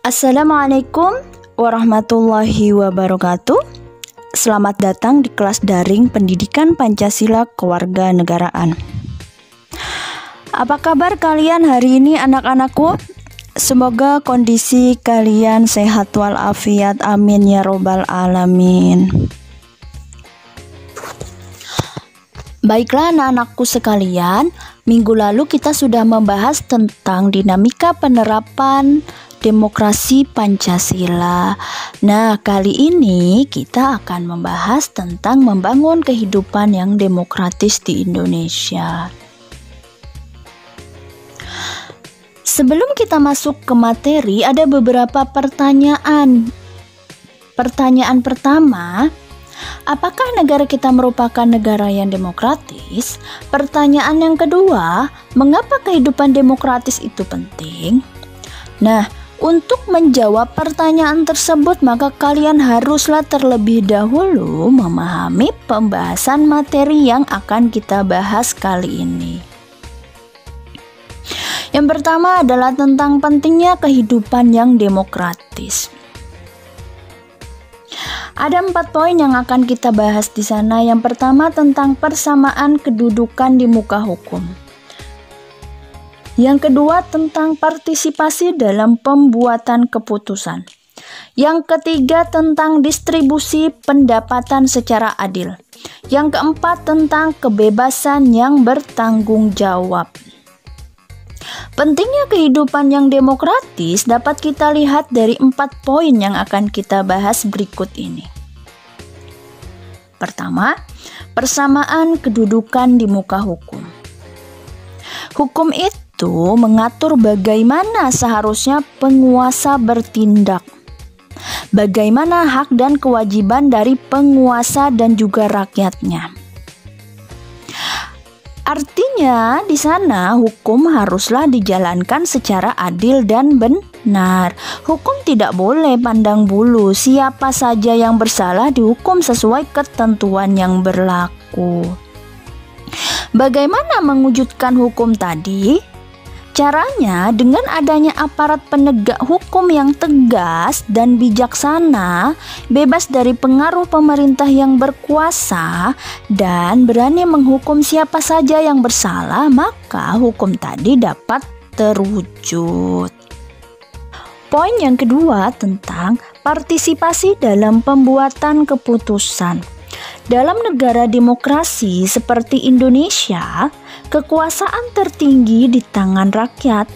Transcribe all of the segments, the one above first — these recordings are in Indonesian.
Assalamualaikum warahmatullahi wabarakatuh. Selamat datang di kelas daring Pendidikan Pancasila Kewarganegaraan. Apa kabar kalian hari ini anak-anakku? Semoga kondisi kalian sehat walafiat, amin ya robbal alamin. Baiklah anak-anakku sekalian, minggu lalu kita sudah membahas tentang dinamika penerapan demokrasi Pancasila. Nah, kali ini kita akan membahas tentang membangun kehidupan yang demokratis di Indonesia. Sebelum kita masuk ke materi, ada beberapa pertanyaan. Pertanyaan pertama, apakah negara kita merupakan negara yang demokratis? Pertanyaan yang kedua, mengapa kehidupan demokratis itu penting? Nah, untuk menjawab pertanyaan tersebut, maka kalian haruslah terlebih dahulu memahami pembahasan materi yang akan kita bahas kali ini. Yang pertama adalah tentang pentingnya kehidupan yang demokratis. Ada 4 poin yang akan kita bahas di sana. Yang pertama tentang persamaan kedudukan di muka hukum. Yang kedua tentang partisipasi dalam pembuatan keputusan. Yang ketiga tentang distribusi pendapatan secara adil. Yang keempat tentang kebebasan yang bertanggung jawab. Pentingnya kehidupan yang demokratis dapat kita lihat dari 4 poin yang akan kita bahas berikut ini. Pertama, persamaan kedudukan di muka hukum. Hukum itu mengatur bagaimana seharusnya penguasa bertindak, bagaimana hak dan kewajiban dari penguasa dan juga rakyatnya. Artinya di sana hukum haruslah dijalankan secara adil dan benar. Hukum tidak boleh pandang bulu, siapa saja yang bersalah dihukum sesuai ketentuan yang berlaku. Bagaimana mewujudkan hukum tadi? Caranya dengan adanya aparat penegak hukum yang tegas dan bijaksana, bebas dari pengaruh pemerintah yang berkuasa, dan berani menghukum siapa saja yang bersalah, maka hukum tadi dapat terwujud. Poin yang kedua tentang partisipasi dalam pembuatan keputusan. Dalam negara demokrasi seperti Indonesia, kekuasaan tertinggi di tangan rakyat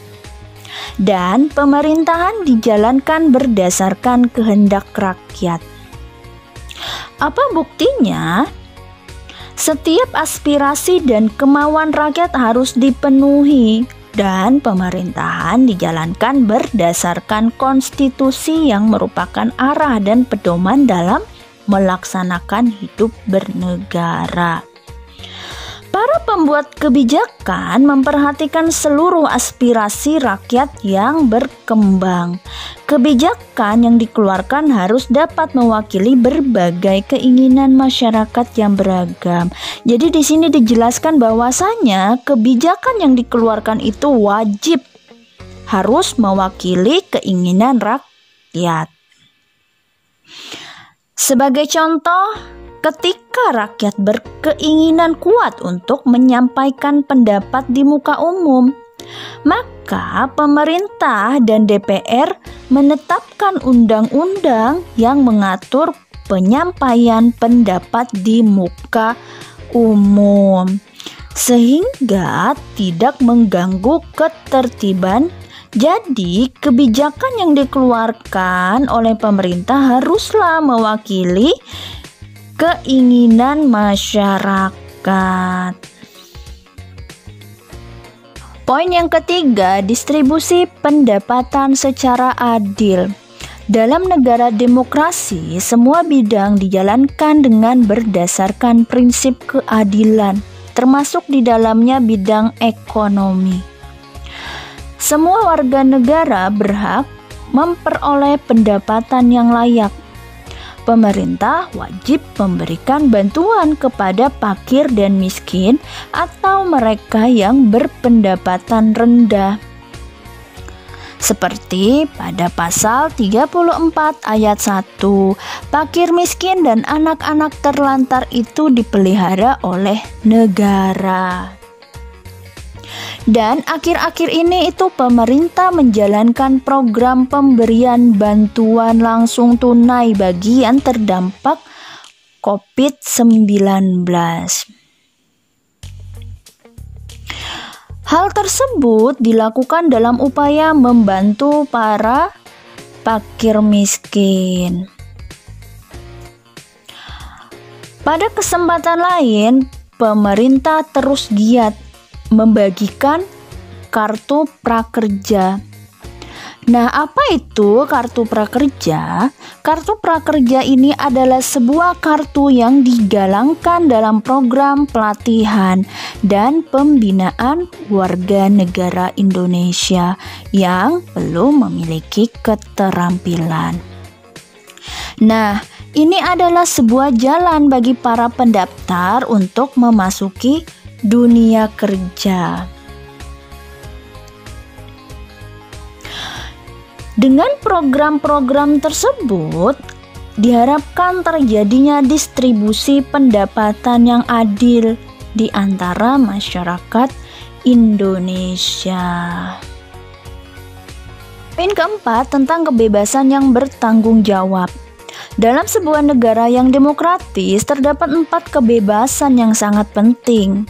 dan pemerintahan dijalankan berdasarkan kehendak rakyat. Apa buktinya? Setiap aspirasi dan kemauan rakyat harus dipenuhi dan pemerintahan dijalankan berdasarkan konstitusi yang merupakan arah dan pedoman dalam melaksanakan hidup bernegara. Para pembuat kebijakan memperhatikan seluruh aspirasi rakyat yang berkembang. Kebijakan yang dikeluarkan harus dapat mewakili berbagai keinginan masyarakat yang beragam. Jadi di sini dijelaskan bahwasanya kebijakan yang dikeluarkan itu wajib harus mewakili keinginan rakyat. Sebagai contoh, ketika rakyat berkeinginan kuat untuk menyampaikan pendapat di muka umum, maka pemerintah dan DPR menetapkan undang-undang yang mengatur penyampaian pendapat di muka umum, sehingga tidak mengganggu ketertiban. Jadi, kebijakan yang dikeluarkan oleh pemerintah haruslah mewakili keinginan masyarakat. Poin yang ketiga, distribusi pendapatan secara adil. Dalam negara demokrasi, semua bidang dijalankan dengan berdasarkan prinsip keadilan, termasuk di dalamnya bidang ekonomi. Semua warga negara berhak memperoleh pendapatan yang layak. Pemerintah wajib memberikan bantuan kepada fakir dan miskin atau mereka yang berpendapatan rendah. Seperti pada pasal 34 ayat 1, fakir miskin dan anak-anak terlantar itu dipelihara oleh negara. Dan akhir-akhir ini itu pemerintah menjalankan program pemberian bantuan langsung tunai bagi yang terdampak COVID-19. Hal tersebut dilakukan dalam upaya membantu para fakir miskin. Pada kesempatan lain, pemerintah terus giat membagikan kartu prakerja. Nah, apa itu kartu prakerja? Kartu prakerja ini adalah sebuah kartu yang digalangkan dalam program pelatihan dan pembinaan warga negara Indonesia yang belum memiliki keterampilan. Nah, ini adalah sebuah jalan bagi para pendaftar untuk memasuki dunia kerja. Dengan program-program tersebut, diharapkan terjadinya distribusi pendapatan yang adil di antara masyarakat Indonesia. Poin keempat tentang kebebasan yang bertanggung jawab. Dalam sebuah negara yang demokratis, terdapat 4 kebebasan yang sangat penting.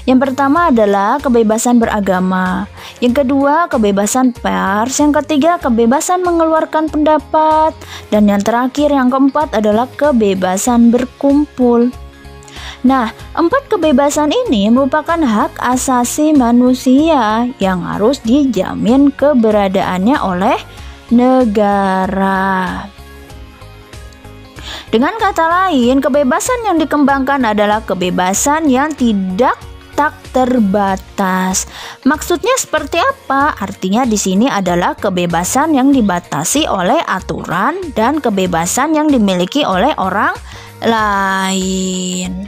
Yang pertama adalah kebebasan beragama. Yang kedua, kebebasan pers. Yang ketiga, kebebasan mengeluarkan pendapat. Dan yang terakhir, yang keempat adalah kebebasan berkumpul. Nah, 4 kebebasan ini merupakan hak asasi manusia yang harus dijamin keberadaannya oleh negara. Dengan kata lain, kebebasan yang dikembangkan adalah kebebasan yang tidak tak terbatas. Maksudnya seperti apa? Artinya di sini adalah kebebasan yang dibatasi oleh aturan dan kebebasan yang dimiliki oleh orang lain.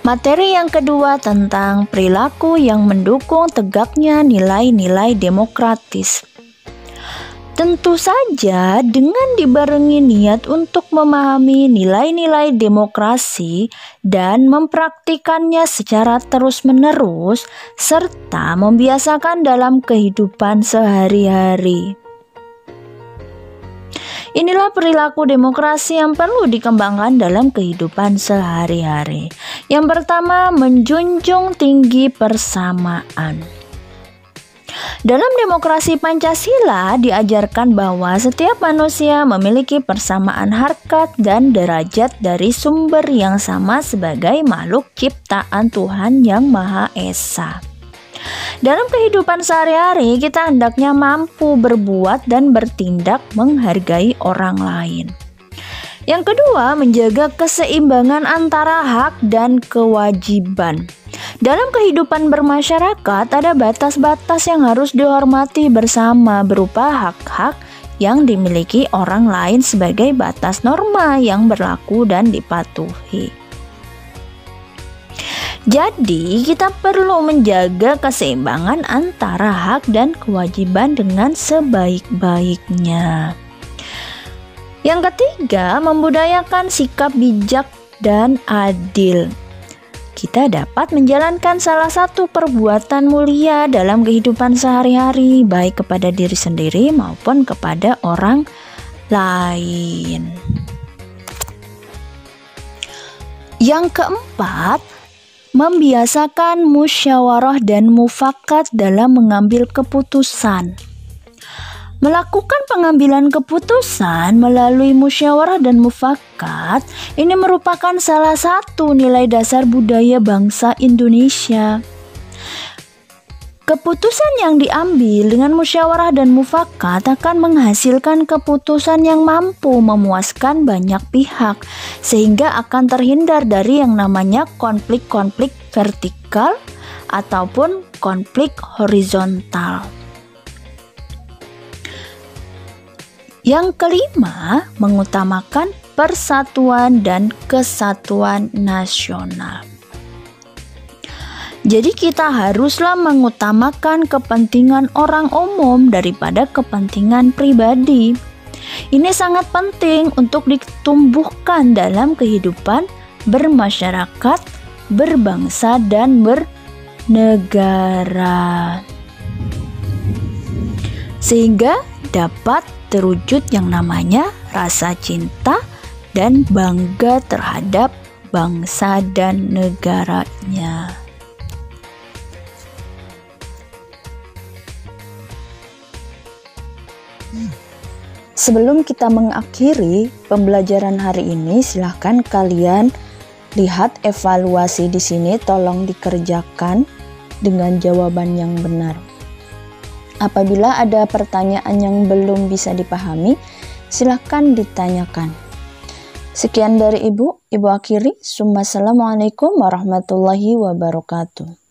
Materi yang kedua tentang perilaku yang mendukung tegaknya nilai-nilai demokratis. Tentu saja dengan dibarengi niat untuk memahami nilai-nilai demokrasi dan mempraktikannya secara terus-menerus serta membiasakan dalam kehidupan sehari-hari. Inilah perilaku demokrasi yang perlu dikembangkan dalam kehidupan sehari-hari. Yang pertama, menjunjung tinggi persamaan. Dalam demokrasi Pancasila diajarkan bahwa setiap manusia memiliki persamaan harkat dan derajat dari sumber yang sama sebagai makhluk ciptaan Tuhan Yang Maha Esa. Dalam kehidupan sehari-hari kita hendaknya mampu berbuat dan bertindak menghargai orang lain. Yang kedua, menjaga keseimbangan antara hak dan kewajiban. Dalam kehidupan bermasyarakat ada batas-batas yang harus dihormati bersama berupa hak-hak yang dimiliki orang lain sebagai batas norma yang berlaku dan dipatuhi. Jadi kita perlu menjaga keseimbangan antara hak dan kewajiban dengan sebaik-baiknya. Yang ketiga, membudayakan sikap bijak dan adil. Kita dapat menjalankan salah satu perbuatan mulia dalam kehidupan sehari-hari, baik kepada diri sendiri maupun kepada orang lain. Yang keempat, membiasakan musyawarah dan mufakat dalam mengambil keputusan. Melakukan pengambilan keputusan melalui musyawarah dan mufakat ini merupakan salah satu nilai dasar budaya bangsa Indonesia. Keputusan yang diambil dengan musyawarah dan mufakat akan menghasilkan keputusan yang mampu memuaskan banyak pihak, sehingga akan terhindar dari yang namanya konflik-konflik vertikal ataupun konflik horizontal. Yang kelima, mengutamakan persatuan dan kesatuan nasional. Jadi kita haruslah mengutamakan kepentingan orang umum daripada kepentingan pribadi. Ini sangat penting untuk ditumbuhkan dalam kehidupan bermasyarakat, berbangsa, dan bernegara. Sehingga dapat terwujud yang namanya rasa cinta dan bangga terhadap bangsa dan negaranya. Sebelum kita mengakhiri pembelajaran hari ini, silahkan kalian lihat evaluasi di sini, tolong dikerjakan dengan jawaban yang benar. Apabila ada pertanyaan yang belum bisa dipahami, silahkan ditanyakan. Sekian dari Ibu akhiri. Assalamualaikum warahmatullahi wabarakatuh.